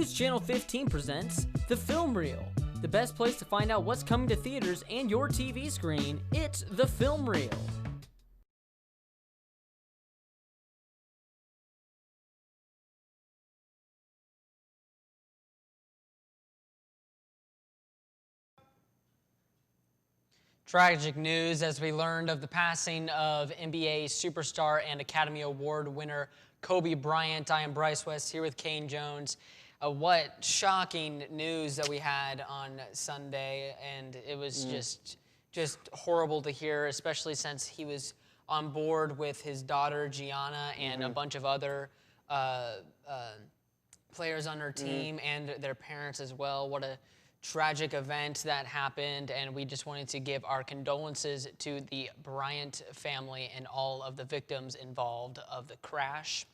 News Channel 15 presents The Film Reel, the best place to find out what's coming to theaters and your TV screen. It's The Film Reel. Tragic news as we learned of the passing of NBA superstar and Academy Award winner Kobe Bryant. I am Bryce West here with Kane Jones. What shocking news that we had on Sunday, and it was just horrible to hear, especially since he was on board with his daughter Gianna and a bunch of other players on her team and their parents as well. What a tragic event that happened, and we just wanted to give our condolences to the Bryant family and all of the victims involved of the crash.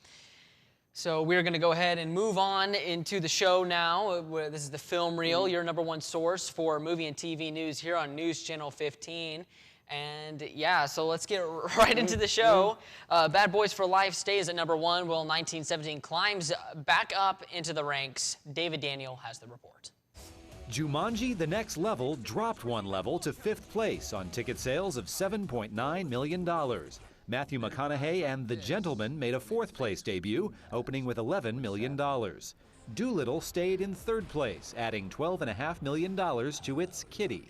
So we're going to go ahead and move on into the show now. This is the Film Reel, your number one source for movie and TV news here on News Channel 15. And yeah, so let's get right into the show. Bad Boys for Life stays at number one, while 1917 climbs back up into the ranks. David Daniel has the report. Jumanji: The Next Level dropped one level to 5th place on ticket sales of $7.9 million. Matthew McConaughey and The Gentleman made a 4th place debut, opening with $11 million. Doolittle stayed in 3rd place, adding $12.5 million to its Kitty.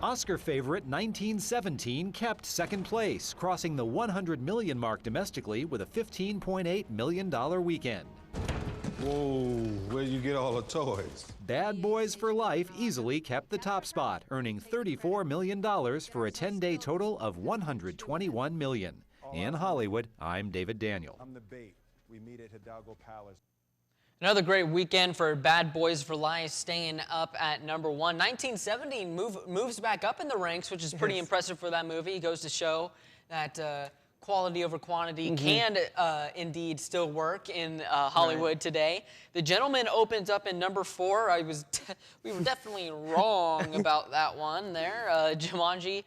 Oscar favorite 1917 kept 2nd place, crossing the $100 million mark domestically with a $15.8 million weekend. Whoa, where you get all the toys? Bad Boys for Life easily kept the top spot, earning $34 million for a 10-day total of $121 million. In Hollywood, I'm David Daniel. I'm the bait. We meet at Hidalgo Palace. Another great weekend for Bad Boys for Life, staying up at number one. 1917 moves back up in the ranks, which is pretty impressive for that movie. It goes to show that quality over quantity can indeed still work in Hollywood today. The Gentleman opens up in number 4. We were definitely wrong about that one there. Jumanji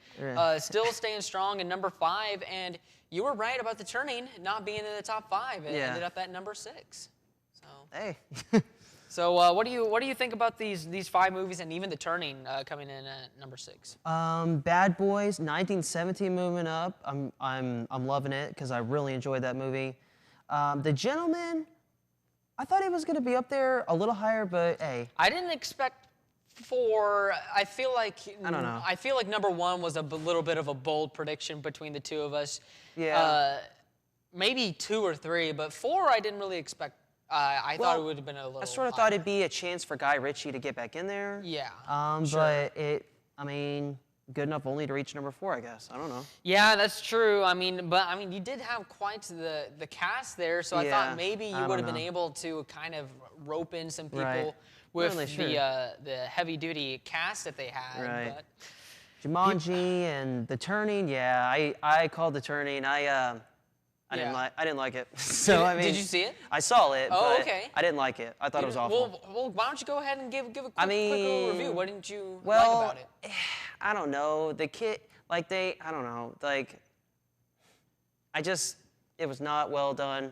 still staying strong in number 5, and you were right about The Turning not being in the top 5. It ended up at number 6. So hey. So what do you think about these 5 movies and even The Turning coming in at number 6? Bad Boys, 1917 moving up. I'm loving it because I really enjoyed that movie. The Gentleman, I thought he was going to be up there a little higher, but hey. I didn't expect 4. I feel like I don't know. I feel like number 1 was a little bit of a bold prediction between the two of us. Yeah. Maybe 2 or 3, but 4 I didn't really expect. I thought it would have been a little I sort of thought it'd be a chance for Guy Ritchie to get back in there. Yeah. But I mean, good enough only to reach number 4, I guess. I don't know. Yeah, that's true. I mean, you did have quite the cast there, so I thought maybe you would have been able to kind of rope in some people with the heavy-duty cast that they had. Right. But Jumanji and The Turning, I called The Turning. I didn't like it. So I mean, did you see it? I saw it. Oh, but okay. I didn't like it. I thought it was awful. Well, why don't you go ahead and give a quick little review? What didn't you like about it? I don't know. The kid, I don't know. It was not well done.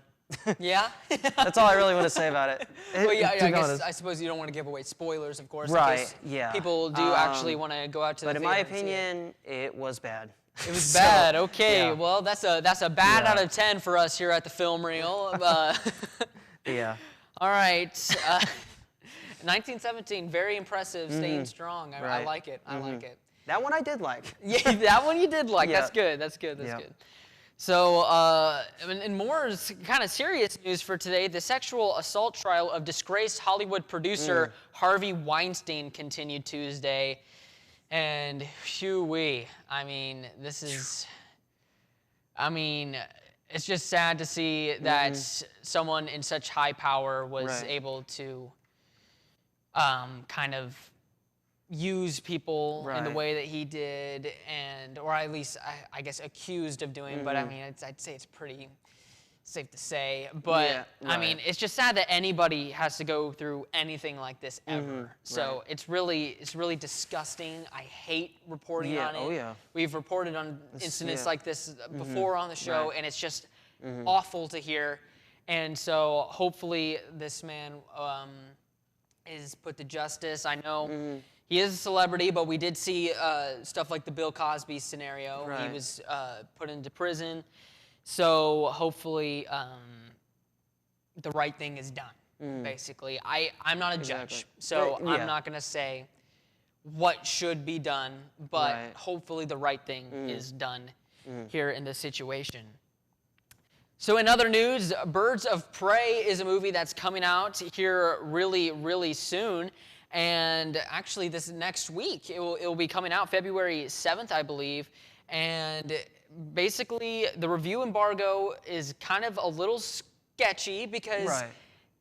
Yeah? That's all I really want to say about it. Well, yeah, I suppose you don't want to give away spoilers, of course. Right, yeah. People do actually want to go out to the theater. But in my opinion, it was bad. It was bad. Okay. Yeah. Well, that's a bad out of 10 for us here at the Film Reel. Yeah. All right. 1917, very impressive, staying strong. I like it. I like it. That one I did like. Yeah, that one you did like. Yeah. That's good. That's good. That's good. So, in more kind of serious news for today, the sexual assault trial of disgraced Hollywood producer Harvey Weinstein continued Tuesday. And whew-wee, it's just sad to see that someone in such high power was able to kind of use people in the way that he did, or at least, I guess, accused of doing, but I'd say it's pretty safe to say. But, it's just sad that anybody has to go through anything like this ever. So it's really disgusting. I hate reporting on it. Oh, yeah. We've reported on incidents like this before on the show, and it's just awful to hear. And so hopefully this man is put to justice. I know he is a celebrity, but we did see stuff like the Bill Cosby scenario. Right. He was put into prison. So hopefully the right thing is done, basically. I'm not a judge, so Yeah. I'm not going to say what should be done, but Right. hopefully the right thing is done here in this situation. So in other news, Birds of Prey is a movie that's coming out here really, really soon. And actually this next week, it will be coming out February 7th, I believe. And basically the review embargo is kind of a little sketchy because Right.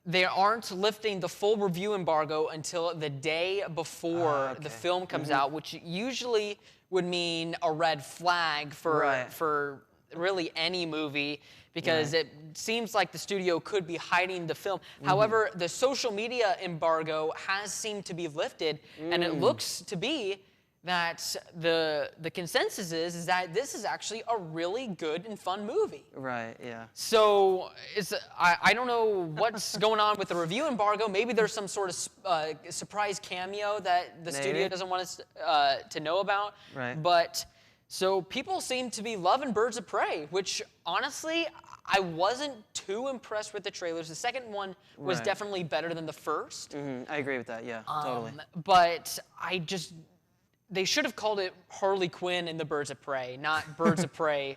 they aren't lifting the full review embargo until the day before okay. the film comes out, which usually would mean a red flag for Right. for really any movie, because it seems like the studio could be hiding the film. However, the social media embargo has seemed to be lifted, and it looks to be that the consensus is that this is actually a really good and fun movie. Right, yeah. So I don't know what's going on with the review embargo. Maybe there's some sort of surprise cameo that the studio doesn't want us to know about. Right. But so people seem to be loving Birds of Prey, which honestly I wasn't too impressed with the trailers. The second one was Right. definitely better than the first. I agree with that, yeah, totally. But they should have called it Harley Quinn and the Birds of Prey, not Birds of Prey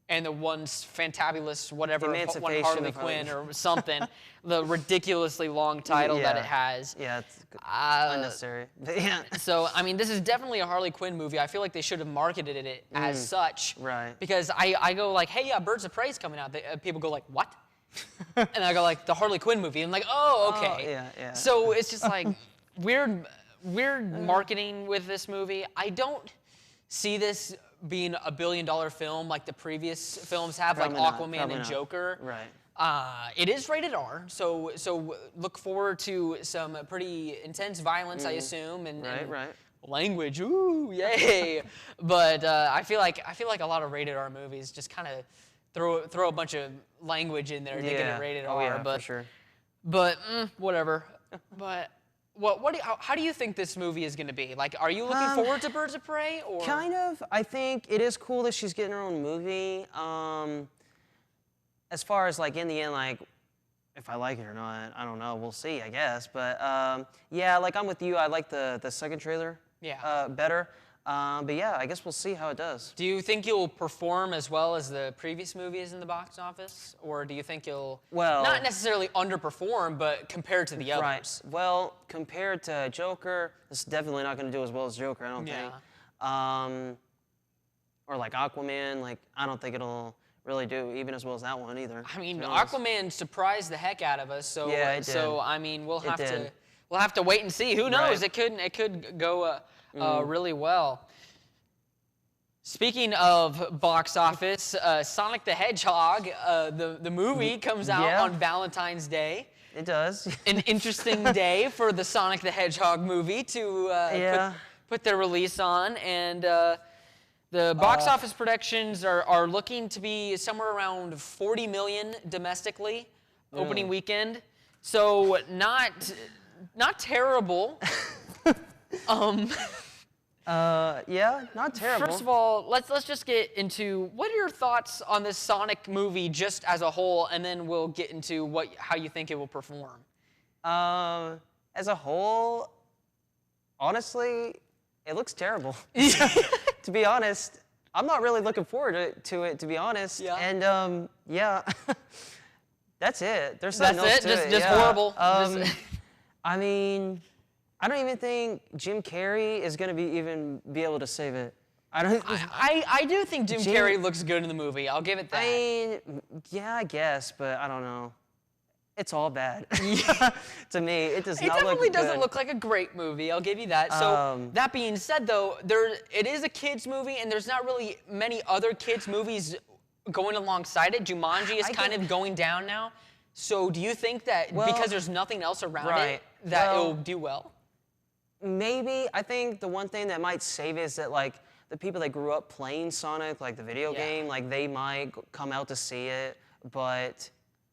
and the one's fantabulous whatever, one Emancipation Harley of Harley. Quinn or something, the ridiculously long title that it has. Yeah, it's unnecessary. But yeah. So, I mean, this is definitely a Harley Quinn movie. I feel like they should have marketed it as such. Right. Because I go like, hey, yeah, Birds of Prey's coming out. People go like, what? And I go like, the Harley Quinn movie. And I'm like, oh, okay. yeah. So it's just like weird marketing with this movie. I don't see this being a billion-dollar film like the previous films have, Probably like not, Aquaman probably and not. Joker. Right. It is rated R, so look forward to some pretty intense violence, I assume, and Right. language. Ooh, yay! But I feel like a lot of rated R movies just kind of throw a bunch of language in there to get it rated R. Yeah, but for sure. but whatever. But how do you think this movie is going to be? Like, are you looking forward to Birds of Prey? Or Kind of. I think it is cool that she's getting her own movie. As far as, like, in the end, like, if I like it or not, I don't know. We'll see, I guess. But, yeah, like, I'm with you. I like the second trailer better. But, yeah, I guess we'll see how it does. Do you think you'll perform as well as the previous movies in the box office? Or do you think you'll not necessarily underperform, but compared to the others? Right. Well, compared to Joker, it's definitely not going to do as well as Joker, I don't think. Or, like, Aquaman, like, I don't think it'll really do even as well as that one either. I mean, to be honest. Aquaman surprised the heck out of us. So, Yeah, it did. so I mean, we'll have did. to wait and see. Who knows? Right. It could go really well. Speaking of box office, Sonic the Hedgehog, the movie comes out on Valentine's Day. It does. An interesting day for the Sonic the Hedgehog movie to put their release on, and the box office predictions are looking to be somewhere around 40 million domestically opening weekend. So not terrible. Yeah, not terrible. First of all, let's just get into what are your thoughts on this Sonic movie just as a whole, and then we'll get into how you think it will perform. As a whole, honestly, it looks terrible. To be honest, I'm not really looking forward to it, to be honest. Yeah. And yeah, that's it. There's nothing else to it. Just yeah. horrible. I mean, I don't even think Jim Carrey is gonna be able to save it. I do think Jim Carrey looks good in the movie. I'll give it that. I mean, yeah, I guess, but I don't know. It's all bad. To me, it does It not look definitely good. doesn't look like a great movie. I'll give you that. So that being said, though, it is a kids movie, and there's not really many other kids movies going alongside it. Jumanji is kind of going down now. So do you think that because there's nothing else around it, that it'll do well? Maybe. I think the one thing that might save it is that, like, the people that grew up playing Sonic, like the video game, like, they might come out to see it. but,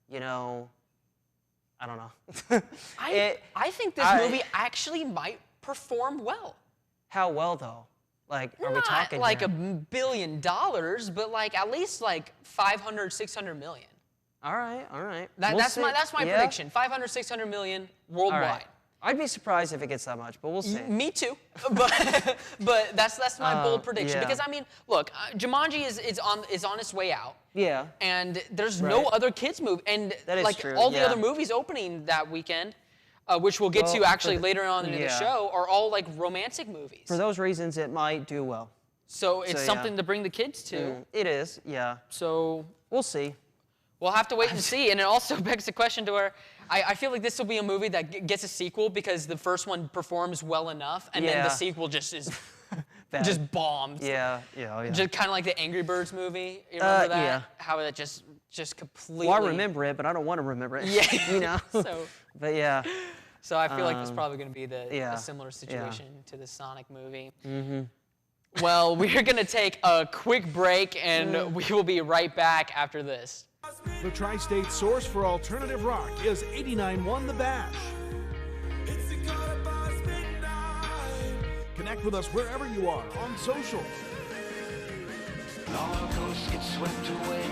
you know, I don't know. I think this movie actually might perform well. How well, though? Like, are we Not talking like here? $1 billion, but like at least like 500, 600 million. All right, all right. That's We'll my see. prediction. 500, 600 million worldwide. All right. I'd be surprised if it gets that much, but we'll see. Me too, but that's my bold prediction. yeah. Because I mean, look, Jumanji is on its way out. Yeah. And there's no Right. other kids movie, and That is like true, all the yeah. other movies opening that weekend, which we'll get to Well, actually later on in the yeah. show, are all like romantic movies. For those reasons, it might do well. So it's yeah. something to bring the kids to. It is, yeah. So We'll see. we'll have to wait and see. And it also begs the question to where I feel like this will be a movie that gets a sequel because the first one performs well enough, and then the Yeah. sequel just is Bad. just bombs. Yeah, yeah, yeah. Just kind of like the Angry Birds movie. You remember that? yeah. How it just completely. Well, I remember it, but I don't want to remember it. Yeah. You know? So But yeah. So I feel like it's probably going to be yeah, a similar situation to the Sonic movie. Mm-hmm. Well, we're going to take a quick break, and we will be right back after this. The tri-state source for alternative rock is 89.1 The Bash. Connect with us wherever you are on social. All ghosts get swept away.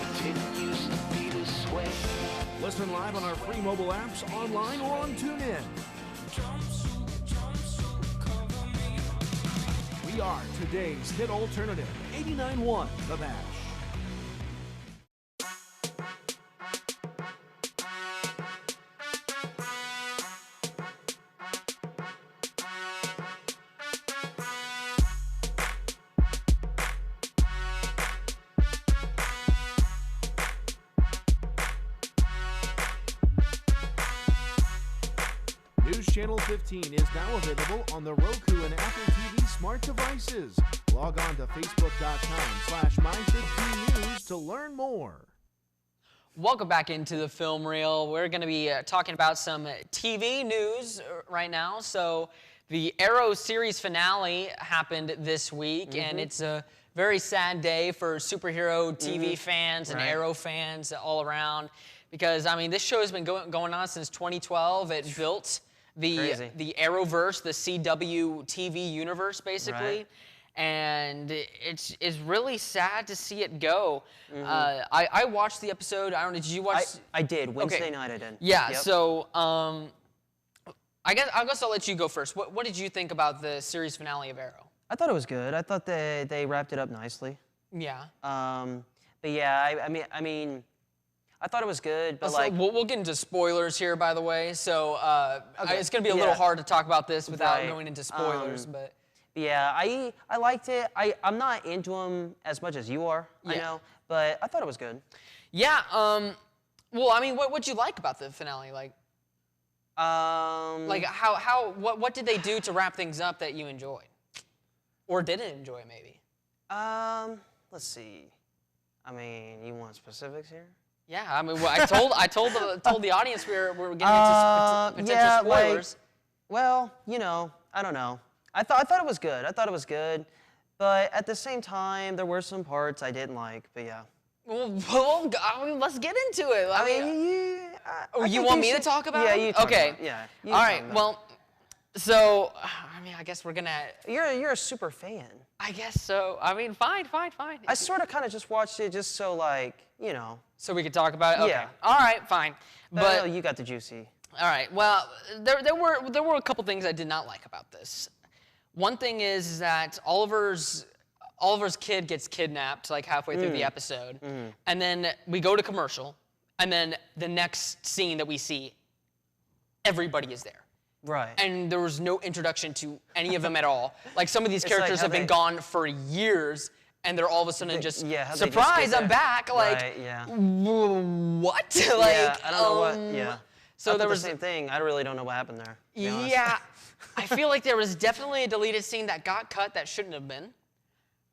It didn't used to be this way. Listen live on our free mobile apps, online, or on TuneIn. We are today's hit alternative, 89.1 The Bash. News Channel 15 is now available on the Roku and Apple TV smart devices. Log on to facebook.com/my15news to learn more. Welcome back into the Film Reel. We're going to be talking about some TV news right now. So the Arrow series finale happened this week, and it's a very sad day for superhero TV fans and Right. Arrow fans all around. Because, I mean, this show has been going on since 2012. It built Crazy. the Arrowverse, the CW TV universe, basically. Right. And it's really sad to see it go. I watched the episode. I don't know. Did you watch? I did. Wednesday Okay. night I did. Yeah. Yep. So I guess I'll let you go first. What did you think about the series finale of Arrow? I thought it was good. I thought they wrapped it up nicely. Yeah. But yeah, I mean, I thought it was good, but So like, we'll get into spoilers here, by the way. So Okay, it's gonna be a little yeah. hard to talk about this without Right. going into spoilers, but. yeah, I liked it. I'm not into them as much as you are, I Yeah. know, but I thought it was good. Yeah. Well, I mean, what'd you like about the finale? Like what did they do to wrap things up that you enjoyed, or didn't enjoy maybe? Let's see. I mean, you want specifics here? Yeah, I mean, well, I told the audience we were getting into potential yeah, spoilers. Well, you know, I don't know. I thought it was good. I thought it was good, but at the same time, there were some parts I didn't like. But yeah. Well, I mean, let's get into it. I mean, I you think want me to should- talk about Yeah, it? you talk Okay. about it. Yeah. you All talk right. about it. Well, so I mean, I guess we're gonna. You're a super fan. I guess so. I mean, fine. I sort of kind of just watched it just so like, you know. So we could talk about it. Okay. Yeah. All right. Fine. But I know But you got the juicy. all right. Well, there were a couple things I did not like about this. One thing is that Oliver's kid gets kidnapped like halfway through the episode, and then we go to commercial, and then the next scene that we see, everybody is there. Right. And there was no introduction to any of them at all. Like some of these It's like characters how have been they- gone for years, and they're all of a sudden just yeah, how they just surprise, get I'm there. back. Like Right, yeah. what? like Yeah, I don't know what. Yeah. So I there thought was the same thing. I really don't know what happened there. to be honest. yeah. I feel like there was definitely a deleted scene that got cut that shouldn't have been.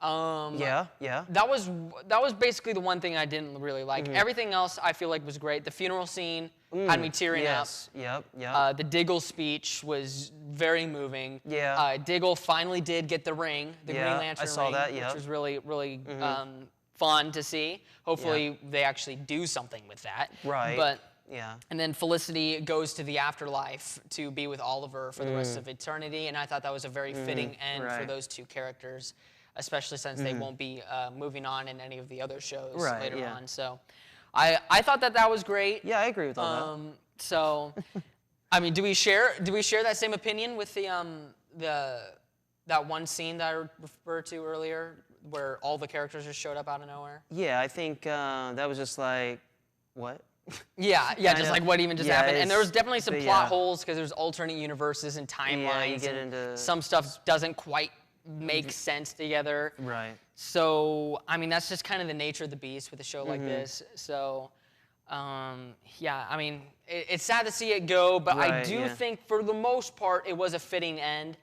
Yeah. That was basically the one thing I didn't really like. Mm-hmm. Everything else I feel like was great. The funeral scene had me tearing Yes. Yep. up. The Diggle speech was very moving. Yeah. Diggle finally did get the ring, the Yeah, Green I Lantern saw ring, that, which yep. was really fun to see. Hopefully they actually do something with that. Right. But Yeah. and then Felicity goes to the afterlife to be with Oliver for the rest of eternity, and I thought that was a very fitting end for right. those two characters, especially since they won't be moving on in any of the other shows Right, later yeah. on. So I thought that was great. Yeah, I agree with all So, I mean, do we share that same opinion with that one scene that I referred to earlier, where all the characters just showed up out of nowhere? that. Yeah, I think that was just like, what? Yeah, just Kinda. like what even just Yeah, happened. And there was it's- definitely some but plot yeah. holes because there's alternate universes and timelines. you get and into- some stuff doesn't quite make sense together. Right. So, I mean, that's just kind of the nature of the beast with a show like this. So, yeah, I mean, it's sad to see it go, but I Right, do yeah. think for the most part it was a fitting end.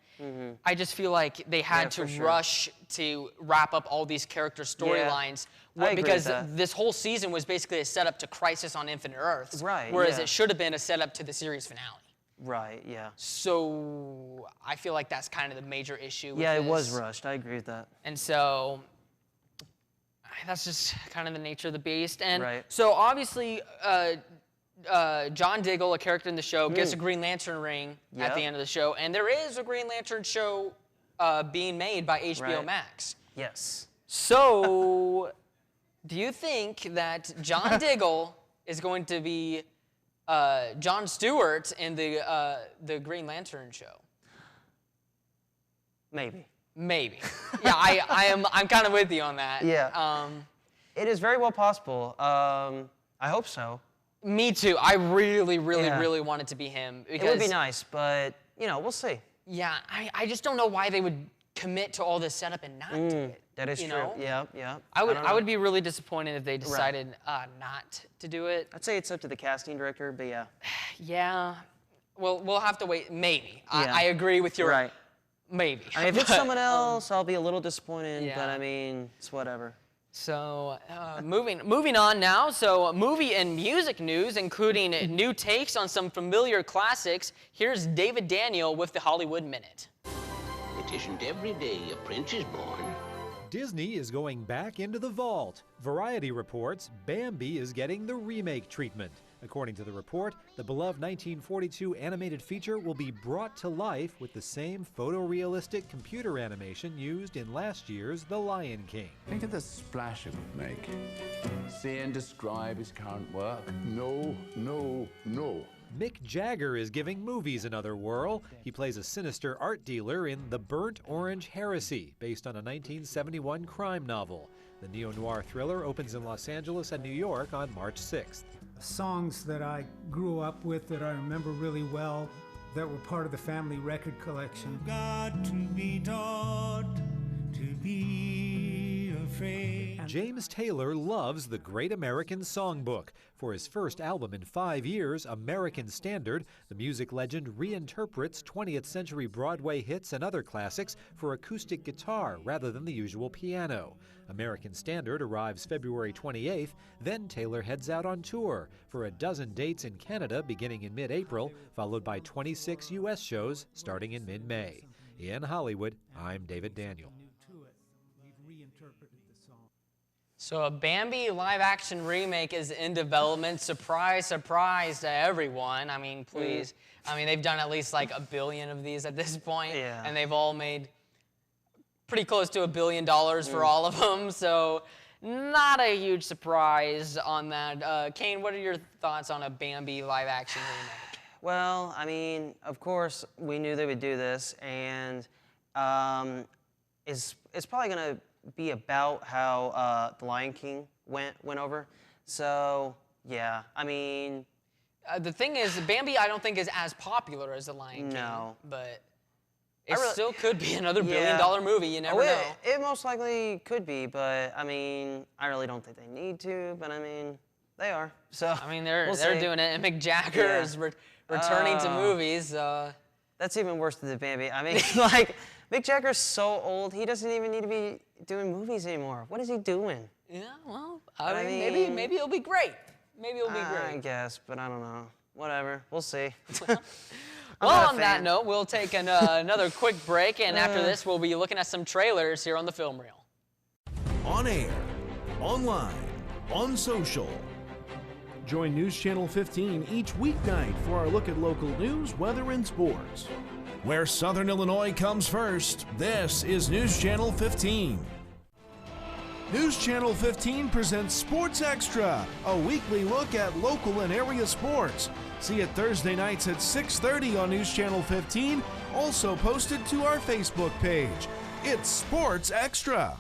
I just feel like they had to for sure. rush to wrap up all these character storylines I agree with because that. this whole season was basically a setup to Crisis on Infinite Earths, Right, whereas yeah. it should have been a setup to the series finale. Right, yeah. So I feel like that's kind of the major issue with Yeah, it was this. rushed. I agree with that. And so that's just kind of the nature of the beast. And Right. so obviously, John Diggle, a character in the show, gets a Green Lantern ring at Yep. the end of the show. And there is a Green Lantern show being made by HBO Right. Max. Yes. So do you think that John Diggle is going to be Jon Stewart in the Green Lantern show? Maybe. Maybe. Yeah, I'm kind of with you on that. Yeah. It is very well possible. I hope so. Me too. I really, really, Yeah. really want it to be him. Because, It would be nice, but, we'll see. Yeah, I just don't know why they would commit to all this setup and not do it. That is you true. know? Yeah. I would don't know. would be really disappointed if they decided not to do it. I'd say it's up to the casting director, but yeah. Yeah. Well, we'll have to wait. Maybe. Yeah. I agree with your Right. maybe. I mean, if it's But, someone else, I'll be a little disappointed, yeah. but I mean, it's whatever. So, moving on now. So, movie and music news, including new takes on some familiar classics. Here's David Daniel with the Hollywood Minute. It isn't every day a prince is born. Disney is going back into the vault. Variety reports Bambi is getting the remake treatment. According to the report, the beloved 1942 animated feature will be brought to life with the same photorealistic computer animation used in last year's The Lion King. Think of the splash it would make. See and describe his current work. No. Mick Jagger is giving movies another whirl. He plays a sinister art dealer in The Burnt Orange Heresy, based on a 1971 crime novel. The neo-noir thriller opens in Los Angeles and New York on March 6th. Songs that I grew up with that I remember really well that were part of the family record collection. Got to be taught to be afraid. James Taylor loves the Great American Songbook. For his first album in 5 years, American Standard, the music legend reinterprets 20th century Broadway hits and other classics for acoustic guitar rather than the usual piano. American Standard arrives February 28th, then Taylor heads out on tour for a dozen dates in Canada beginning in mid-April, followed by 26 U.S. shows starting in mid-May. In Hollywood, I'm David Daniel. So a Bambi live-action remake is in development. Surprise, surprise to everyone. I mean, please. I mean, they've done at least like 1 billion of these at this point, Yeah. and they've all made pretty close to $1 billion for all of them. So not a huge surprise on that. Kane, what are your thoughts on a Bambi live-action remake? Well, I mean, of course, we knew they would do this, and it's probably gonna be about how The Lion King went over. So yeah, I mean, The thing is, Bambi I don't think is as popular as The Lion King. No. But it really- still could be another Yeah. billion-dollar movie. You never know. It most likely could be, but I mean, I really don't think they need to. But I mean, they are. So I mean, they're we'll they're see. doing it, and Mick Jagger Yeah. is returning to movies. That's even worse than the Bambi. I mean, like, Mick Jagger's so old, he doesn't even need to be doing movies anymore. What is he doing? Yeah, well, I I mean, mean- maybe it'll be great. Maybe it'll be I great. guess, but I don't know. Whatever. We'll see. Well, not a on that fan. note, we'll take another quick break, and after this, we'll be looking at some trailers here on the film reel. On air, online, on social. Join News Channel 15 each weeknight for our look at local news, weather, and sports. Where Southern Illinois comes first, this is News Channel 15. News Channel 15 presents Sports Extra, a weekly look at local and area sports. See it Thursday nights at 6:30 on News Channel 15, also posted to our Facebook page. It's Sports Extra.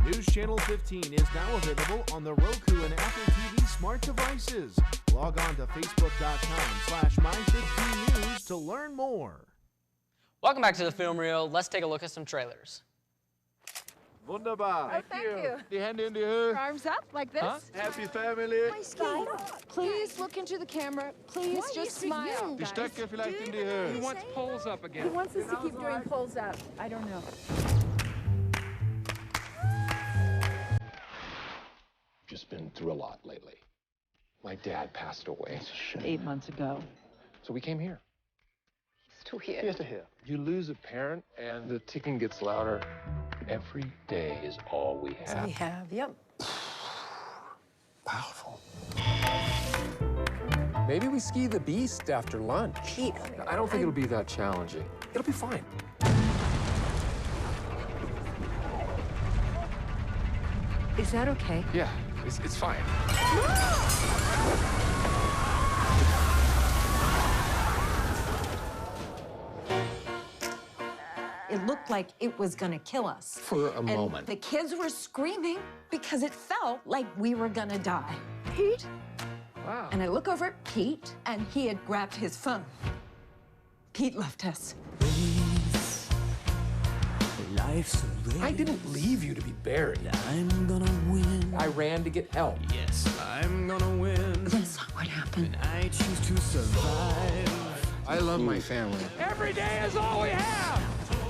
News Channel 15 is now available on the Roku and Apple TV smart devices. Log on to facebook.com/my15news to learn more. Welcome back to the Film Reel. Let's take a look at some trailers. Wunderbar. Oh, thank you. Die Hände in die Höhe. Arms up like this. Huh? Happy family. Please look into the camera. Please just smile. Die Stöcke vielleicht in die Höhe. He wants poles up again. He wants us to keep doing pulls up. I don't know. Just been through a lot lately. My dad passed away. 8 months ago. So we came here. He's still here. Yes, to here. You lose a parent and the ticking gets louder. Every day is all we have. We have, yep. Powerful. Maybe we ski the beast after lunch. Pete, I don't think it'll be that challenging. It'll be fine. Is that okay? Yeah, it's fine. It looked like it was gonna kill us. For a moment. The kids were screaming because it felt like we were gonna die. Pete? Wow. And I look over at Pete, and he had grabbed his phone. Pete left us. I didn't leave you to be buried. I'm gonna win. I ran to get help. Yes, I'm gonna win. That's not what happened. I choose to survive. I love my family. Every day is all we have.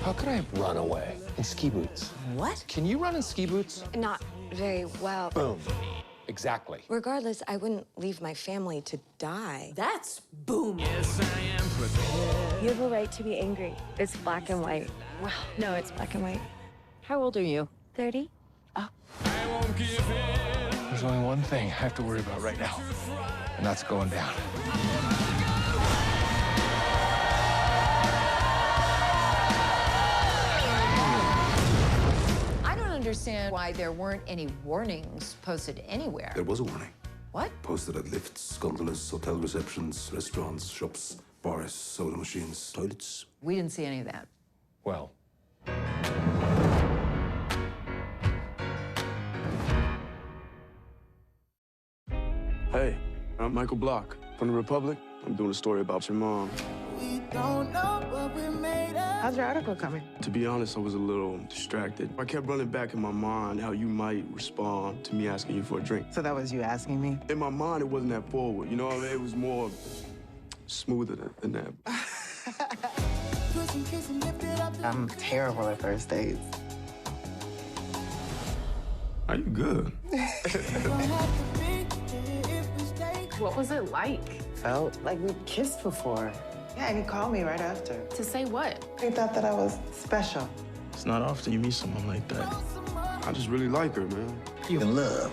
How could I run away in ski boots? What? Can you run in ski boots? Not very well. Boom. Exactly. Regardless, I wouldn't leave my family to die. That's boom. Yes, I am prepared. You have a right to be angry. It's black and white. Well, no, it's black and white. How old are you? 30? I won't give in. There's only one thing I have to worry about right now, and that's going down. I don't understand why there weren't any warnings posted anywhere. There was a warning. What? Posted at lifts, gondolas, hotel receptions, restaurants, shops, bars, soda machines, toilets. We didn't see any of that. Well. Hey, I'm Michael Block from the Republic. I'm doing a story about your mom. We don't know what we made of. How's your article coming? To be honest, I was a little distracted. I kept running back in my mind how you might respond to me asking you for a drink. So that was you asking me? In my mind, it wasn't that forward. You know what I mean? It was more smoother than that. I'm terrible at first dates. Are you good? What was it like? Felt like we kissed before. Yeah, and he called me right after. To say what? He thought that I was special. It's not often you meet someone like that. I just really like her, man. You in love.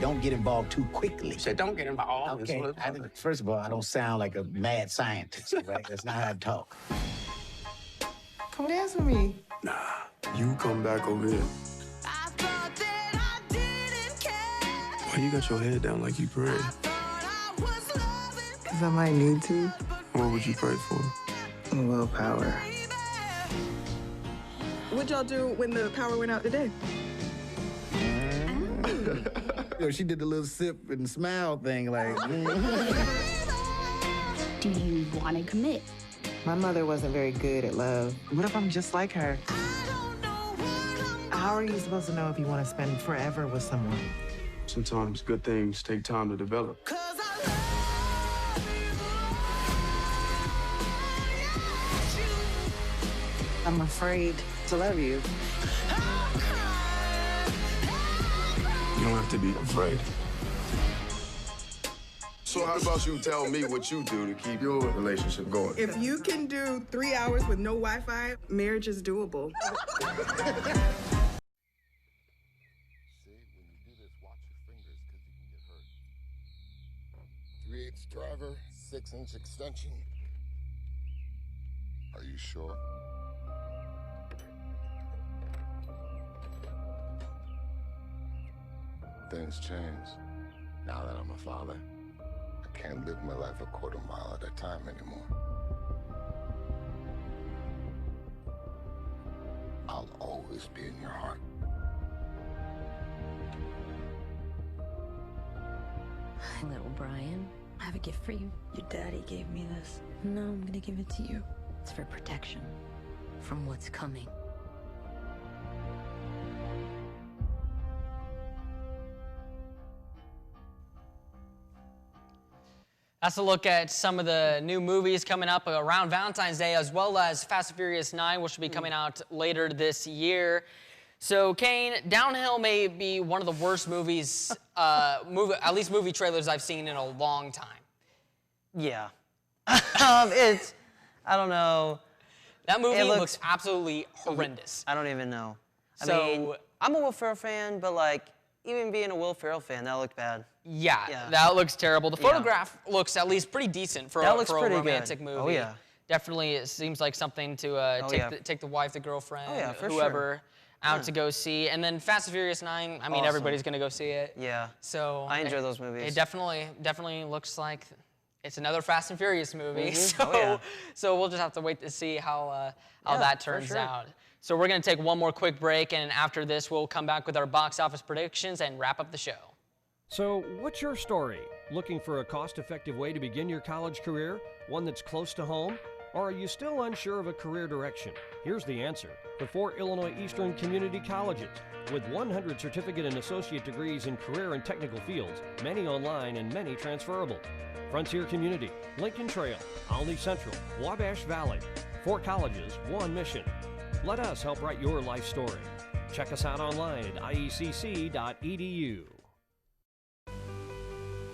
Don't get involved too quickly. You said don't get involved. Okay. First of all, I don't sound like a mad scientist, right? That's not how I talk. Come dance with me. Nah, you come back over here. Why you got your head down like you pray? Because I might need to. What would you pray for? Willpower. What'd y'all do when the power went out today? You know, she did the little sip and smile thing, like. Do you want to commit? My mother wasn't very good at love. What if I'm just like her? How are you supposed to know if you want to spend forever with someone? Sometimes good things take time to develop. I'm afraid to love you. You don't have to be afraid. So how about you tell me what you do to keep your relationship going? If you can do 3 hours with no Wi-Fi, marriage is doable. Three-eighths driver, 6-inch extension. Are you sure? Things change. Now that I'm a father, I can't live my life a quarter mile at a time anymore. I'll always be in your heart. Hi, little Brian. I have a gift for you. Your daddy gave me this. No, I'm gonna give it to you. It's for protection from what's coming. That's a look at some of the new movies coming up around Valentine's Day, as well as Fast and Furious 9, which will be coming out later this year. So, Kane, Downhill may be one of the worst movies, at least movie trailers I've seen in a long time. Yeah. I don't know. That movie looks absolutely horrendous. I don't even know. I mean, I'm a Will Ferrell fan, but like, even being a Will Ferrell fan, that looked bad. Yeah, that looks terrible. The photograph looks at least pretty decent for a romantic movie. Oh, yeah. Definitely, it seems like something to take the wife, the girlfriend, whoever out to go see. And then Fast and Furious 9, I mean, everybody's going to go see it. Yeah. So I enjoy those movies. It definitely looks like it's another Fast and Furious movie. Mm-hmm. So we'll just have to wait to see how that turns out. So we're going to take one more quick break, and after this, we'll come back with our box office predictions and wrap up the show. So, what's your story? Looking for a cost-effective way to begin your college career? One that's close to home? Or are you still unsure of a career direction? Here's the answer. The 4 Illinois Eastern Community Colleges. With 100 certificate and associate degrees in career and technical fields, many online and many transferable. Frontier Community, Lincoln Trail, Olney Central, Wabash Valley. 4 colleges, 1 mission. Let us help write your life story. Check us out online at iecc.edu.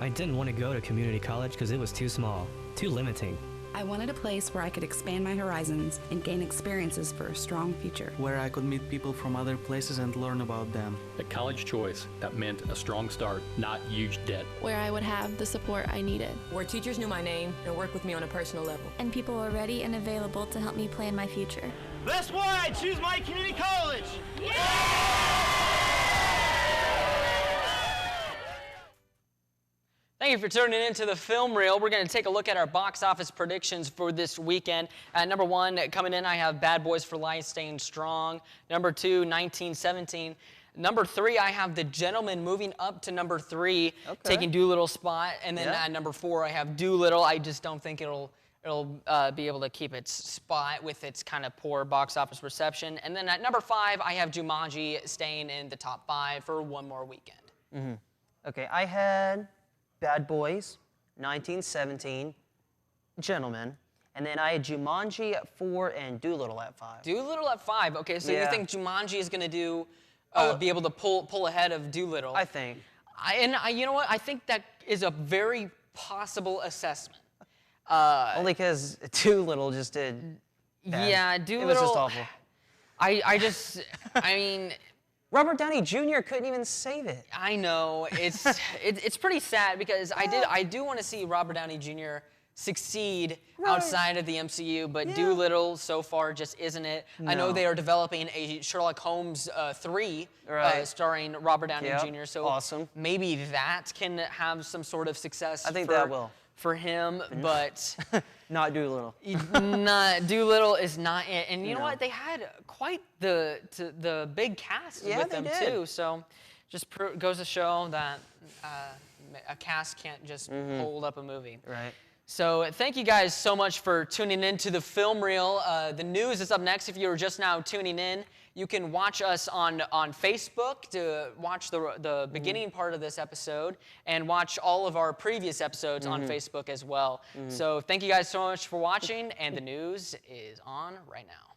I didn't want to go to community college because it was too small, too limiting. I wanted a place where I could expand my horizons and gain experiences for a strong future. Where I could meet people from other places and learn about them. A college choice that meant a strong start, not huge debt. Where I would have the support I needed. Where teachers knew my name and worked with me on a personal level. And people were ready and available to help me plan my future. That's why I choose my community college! Thank you for tuning in to the Film Reel. We're going to take a look at our box office predictions for this weekend. At number 1, coming in, I have Bad Boys for Life, Staying Strong. Number 2, 1917. Number 3, I have The Gentleman moving up to number 3, taking Doolittle's spot. And then at number 4, I have Doolittle. I just don't think it'll be able to keep its spot with its kind of poor box office reception. And then at number 5, I have Jumanji staying in the top 5 for one more weekend. Mm-hmm. Okay, I had Bad Boys, 1917, Gentleman, and then I had Jumanji at 4 and Doolittle at 5. Doolittle at 5. Okay, so you think Jumanji is going to be able to pull ahead of Doolittle? I think. You know what? I think that is a very possible assessment. Only because Doolittle just did bad. Yeah, Doolittle. It was just awful. I mean, Robert Downey Jr. couldn't even save it. I know. It's pretty sad because I do want to see Robert Downey Jr. succeed outside of the MCU, but Doolittle so far just isn't it. No. I know they are developing a Sherlock Holmes 3 starring Robert Downey Jr. So maybe that can have some sort of success. I think that will. For him, but not Doolittle. Doolittle is not it. And you know what? They had quite the big cast with them too. So just goes to show that a cast can't just hold up a movie. Right. So thank you guys so much for tuning in to the Film Reel. The news is up next. If you're just now tuning in, you can watch us on Facebook to watch the beginning part of this episode and watch all of our previous episodes on Facebook as well. So thank you guys so much for watching, and the news is on right now.